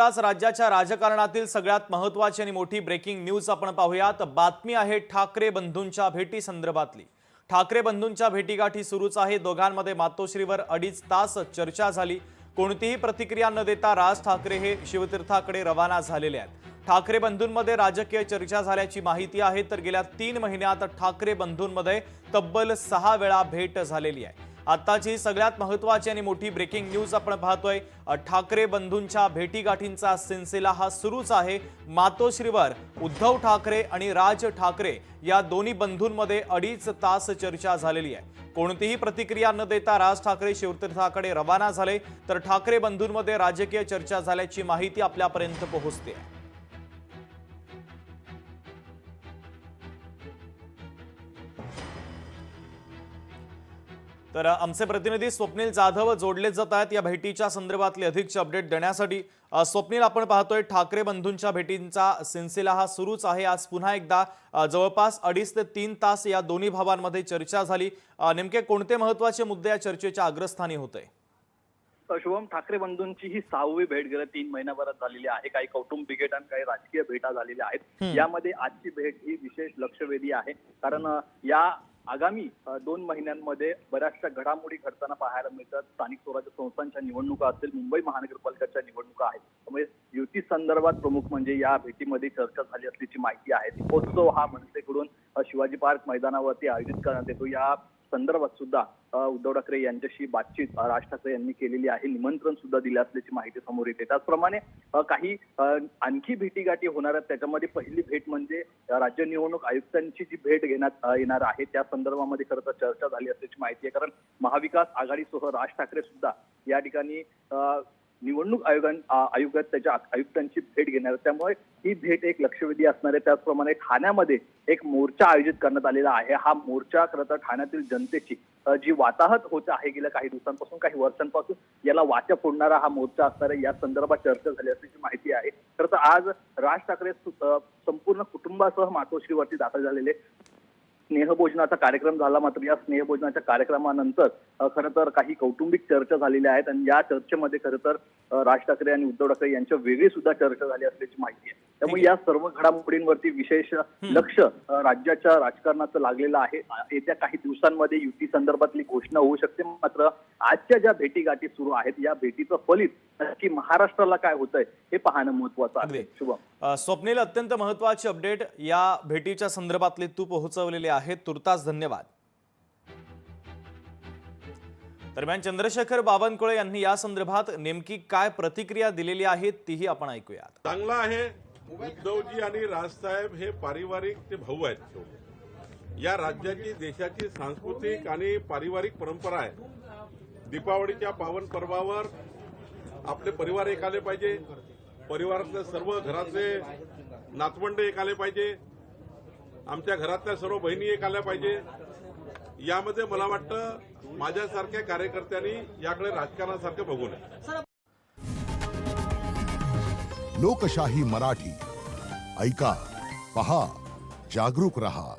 चलाच राज्याच्या राजकारणातील सगळ्यात महत्त्वाची आणि मोठी ब्रेकिंग न्यूज आपण पाहूयात। बातमी आहे ठाकरे बंधूंच्या भेटी संदर्भातली। ठाकरे बंधूंच्या भेटीगाठी सुरूच आहे। दोघांमध्ये मातोश्रीवर 2.5 तास चर्चा झाली। कोणतीही प्रतिक्रिया न देता राज ठाकरे हे शिवतीर्थाकडे रवाना झालेले आहेत। ठाकरे बंधूंमध्ये राजकीय चर्चा झाल्याची माहिती आहे, तर गेल्या 3 महिन्यात ठाकरे बंधूंमध्ये तब्बल 6 वेळा भेट झालेली आहे। आताची सगळ्यात महत्त्वाची आणि मोठी ब्रेकिंग न्यूज आपण पाहतोय। ठाकरे बंधूंच्या भेटीगाठींचा सिलसिला हा सुरूच आहे। मातोश्रीवर उद्धव ठाकरे आणि राज ठाकरे या दोन्ही बंधूंमध्ये 2.5 तास चर्चा झालेली आहे। कोणतीही प्रतिक्रिया न देता राज ठाकरे शिवतीर्थाकडे रवाना झाले, तर ठाकरे बंधूंमध्ये राजकीय चर्चा झाल्याची माहिती आपल्यापर्यंत पोहोचते। तर आमचे प्रतिनिधी स्वप्नील जाधव जोडले जात आहेत या भेटीच्या संदर्भातले अधिकचे अपडेट देण्यासाठी। स्वप्नील, आपण पाहतोय ठाकरे बंधूंच्या भेटींचा सिलसिला हा सुरूच आहे। आज पुन्हा एकदा जवळपास 2.5 ते 3 तास या दोन्ही भावांमध्ये चर्चा झाली। नेमके कोणते महत्त्वाचे मुद्दे या चर्चेच्या अग्रस्थानी होते? शुभम, ठाकरे बंधूंची ही 6वी भेट गेल्या 3 महिन्याभरात झालेली आहे। काही कौटुंबिक भेट आणि काही राजकीय भेटा झालेल्या आहेत। यामध्ये आजची भेट ही विशेष लक्षवेधी आहे, कारण या आगामी 2 महिन्यांमध्ये बऱ्याचशा घडामोडी घडताना पाहायला मिळतात। स्थानिक स्वराज्य संस्थांच्या निवडणुका असतील, मुंबई महानगरपालिकेच्या निवडणुका आहेत। त्यामुळे युती संदर्भात प्रमुख म्हणजे या भेटीमध्ये चर्चा झाली असल्याची माहिती आहे। दीपोत्सव हा मनसेकडून शिवाजी पार्क मैदानावरती आयोजित करण्यात येतो। या संदर्भात सुद्धा उद्धव ठाकरे यांच्याशी बातचीत राज ठाकरे यांनी केलेली आहे। निमंत्रण सुद्धा दिले असल्याची माहिती समोर येते। त्याचप्रमाणे काही आणखी भेटीगाठी होणार आहेत। त्याच्यामध्ये पहिली भेट म्हणजे राज्य निवडणूक आयुक्तांची जी भेट घेण्यात येणार आहे, त्या संदर्भामध्ये खरं तर चर्चा झाली असल्याची माहिती आहे। कारण महाविकास आघाडीसह राज ठाकरे सुद्धा या ठिकाणी निवडणूक आयोगात त्याच्या आयुक्तांची भेट घेणार, त्यामुळे ही भेट एक लक्षवेधी असणार आहे। त्याचप्रमाणे ठाण्यामध्ये एक मोर्चा आयोजित करण्यात आलेला आहे। हा मोर्चा खरं तर ठाण्यातील जनतेची जी वाताहत होत आहे गेल्या काही दिवसांपासून, काही वर्षांपासून, याला वाचा फोडणारा हा मोर्चा असणार आहे। या संदर्भात चर्चा झाली असल्याची माहिती आहे। खरं तर आज राज ठाकरे संपूर्ण कुटुंबासह मातोश्रीवरती दाखल झालेले। स्नेहभोजनाचा कार्यक्रम झाला, मात्र या स्नेहभोजनाच्या कार्यक्रमानंतर खरं तर काही कौटुंबिक चर्चा झालेल्या आहेत आणि या चर्चेमध्ये खरं तर राज ठाकरे आणि उद्धव ठाकरे यांच्या वेगळी सुद्धा चर्चा झाली असल्याची माहिती आहे। त्यामुळे या सर्व घडामोडींवरती विशेष लक्ष राज्याच्या राजकारणाचं लागलेलं आहे। येत्या काही दिवसांमध्ये युती संदर्भातली घोषणा होऊ शकते, मात्र आजच्या ज्या भेटीगाठी सुरू आहेत या भेटीचं फलित नक्की महाराष्ट्राला काय होतंय हे पाहणं महत्त्वाचं आहे। शुभम, स्वप्नील, अत्यंत महत्त्वाची अपडेट या भेटीच्या संदर्भातले तू पोहोचवलेले आहे, तुर्तास धन्यवाद। दरम्यान चंद्रशेखर बावनकुळे यांनी या संदर्भात नेमकी काय प्रतिक्रिया दिलेली आहे तीही आपण ऐकूया। चांगला आहे, उद्धवजी आणि राजसाहेब हे पारिवारिक ते भाऊ आहेत। या राज्याची, देशाची सांस्कृतिक आणि पारिवारिक परंपरा आहे। दीपावलीच्या पावन पर्वावर आपले परिवार एक आले पाहिजे, परिवारातले सर्व घरातले नातवंड एक आले पाहिजे, आमच्या घरातल्या सर्व बहिणी एक आल्या पाहिजे। यामध्ये मला वाटतं माझ्यासारख्या कार्यकर्त्यांनी याकडे राजकारणासारखं बघू नये। लोकशाही मराठी ऐका, पहा, जागरूक रहा।